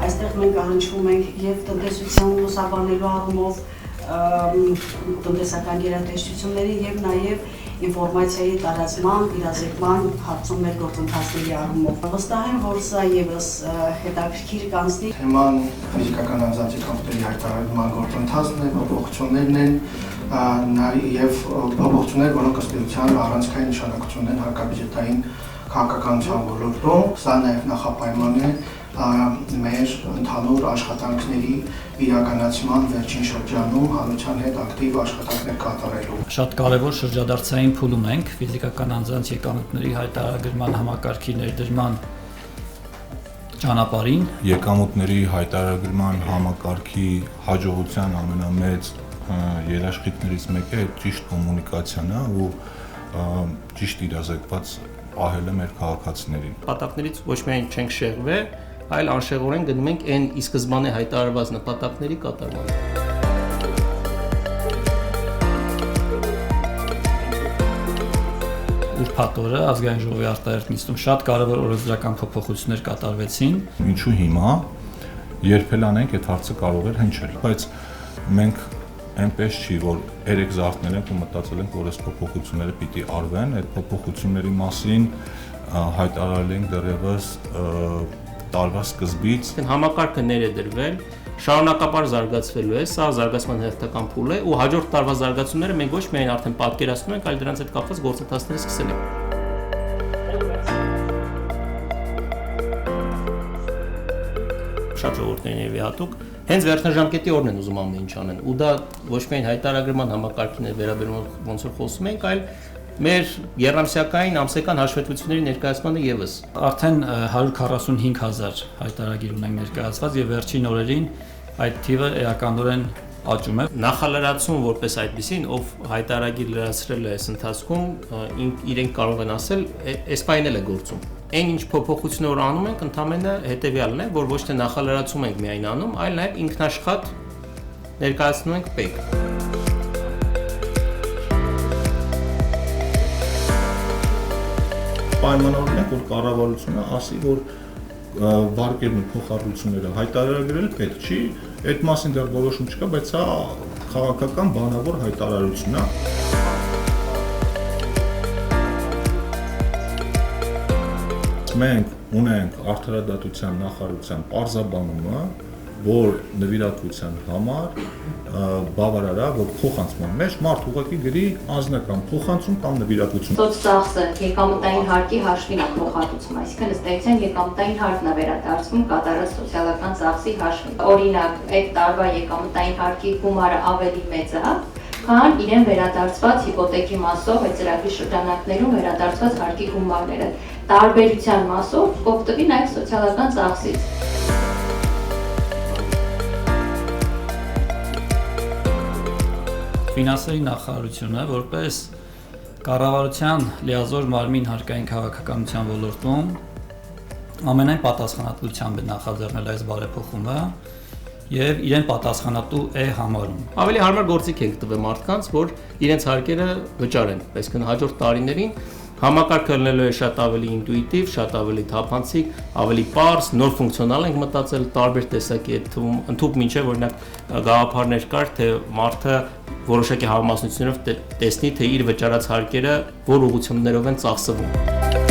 Այստեղ մենք առնչվում ենք եւ տնտեսության լուսաբանելու առումով տնտեսական գերատեսչությունների եւ նաեւ ինֆորմացիայի տարածման, իրազեկման հարցում մեր գործընթացների առումով։ Վստահ եմ, որ սա եւս հետաքրքիր կանցնի։ Թեման ֆիզիկական անձանց եկամուտների հայտարարման գործընթացն է, փոփոխություններն են եւ փոփոխություններ, որոնք ըստ էության առանցքային նշանակություն ունեն հարկաբյուջետային քաղաքականության ոլորտում։ Սա նաեւ նախապայման է մեր ընդհանուր աշխատանքների իրականացման վերջին շրջանում հանրության հետ ակտիվ աշխատանքներ կատարելու։ Շատ կարևոր շրջադարձային փուլում ենք ֆիզիկական անձանց եկամուտների հայտարարման համակարգի ներդրման ճանապարհին։ Եկամուտների հայտարարման համակարգի հաջողության ամենամեծ երաշխիքներից մեկը է ճիշտ կոմունիկացիան ու ճիշտ իրազեկված պահելը մեր քաղաքացիներին։ Նպատակներից ոչ միայն չենք շեղվել, այլ անշեղորեն գնում ենք այն ի սկզբանե հայտարարված նպատակների կատարմանը։ Ուրբաթ օրը ազգային ժողովի արտահերթ նիստում շատ կարևոր օրենսդրական փոփոխություններ կատարվեցին։ Ինչու հիմա երբել անենք այդ հարցը կարող էր հնչել, բայց մենք այնպես չի, որ երեք զարթնել ենք ու մտածել ենք, որ այս փոփոխությունները պիտի արվեն, այդ փոփոխությունների մասին հայտարարել ենք դեռևս տարվա սկզբից։ Համակարգը ներդրվել, շարունակապար զարգացվելու է, սա զարգացման հերթական փուլ է ու հաջորդ տարվա զարգացումները մենք ոչ միայն արդեն պատկերացնում ենք, այլ դրանց հետ կապված գործընթացները սկսել ենք։ Շատ ժողովուրդների հատուկ հենց վերջնաժամկետի օրն են ուզում ամեն ինչ անեն ու դա ոչ միայն հայտարարման համակարգին է վերաբերում ոնց որ խոսում ենք, այլ մեր երամսյակային ամսական հաշվետվությունների ներկայացմանը եւս Արդեն 145,000 հայտարարագիր ունենք ներկայացված եւ վերջին օրերին այդ թիվը էականորեն աճում է։ Նախալրացում որպես այդպեսին, ով հայտարարագիր լրացրել է այս ընթացքում, իրենք կարող են ասել, այս պայն էլ է գործում։ Այն ինչ փոփոխություններ անում ենք, ընդհանրապես հետեւյալն է, որ ոչ թե նախալրացում ենք միայն անում, այլ նաեւ ինքնաշխատ ներկայացնում ենք ՊԵԿ։ Պայմանավորել ենք, որ կառավարությունը ասի, որ վարկերն ու փոխհատուցումները հայտարարել պետք չի, այդ մասին դեռ որոշում չկա, բայց սա քաղաքական բանավոր հայտարարություն է։ Մենք ունենք արդարադատության նախարարության պարզաբանումը, որ նվիրատվության համար բավարար է, որ փոխանցման մեջ մարդ ուղղակի գրի անձնական փոխանցում կամ նվիրատվություն։ Ծոց ծախսը եկամտային հարկի հաշվին է փոխհատուցում, այսինքն ըստ էության եկամտային հարկն է վերադարձվում կատարած սոցիալական ծախսի հաշվին։ Օրինակ, այդ տարվա եկամտային հարկի գումարը ավելի մեծ է, քան իրեն վերադարձված հիպոթեքի մասով այդ ծրագրի շրջանակներում վերադարձված հարկի գումարները։ Տարբերության մասով կօգտվի նաև սոցիալական ծախսից։ Ֆինանսների նախարարությունը որպես կառավարության լիազոր մարմին հարկային քաղաքականության ոլորտում ամենայն պատասխանատվությամբ է նախաձեռնել այս բարեփոխումը եւ իրեն պատասխանատու է համարում։ Ավելի հարմար գործիք ենք տվել մարդկանց, որ իրենց հարկերը վճարեն, այսինքն հաջորդ տարիներին համակարգը լինելու է շատ ավելի ինտուիտիվ, շատ ավելի թափանցիկ, ավելի պարզ, նոր ֆունկցիոնալ ենք մտածել, տարբեր տեսակի ընդհանուր մինչև օրինակ գաղափարներ կար, թե մարդը որոշակի համամասնություններով տեսնի, թե իր վճարած հարկերը որ ուղղություններով են ծախսվում։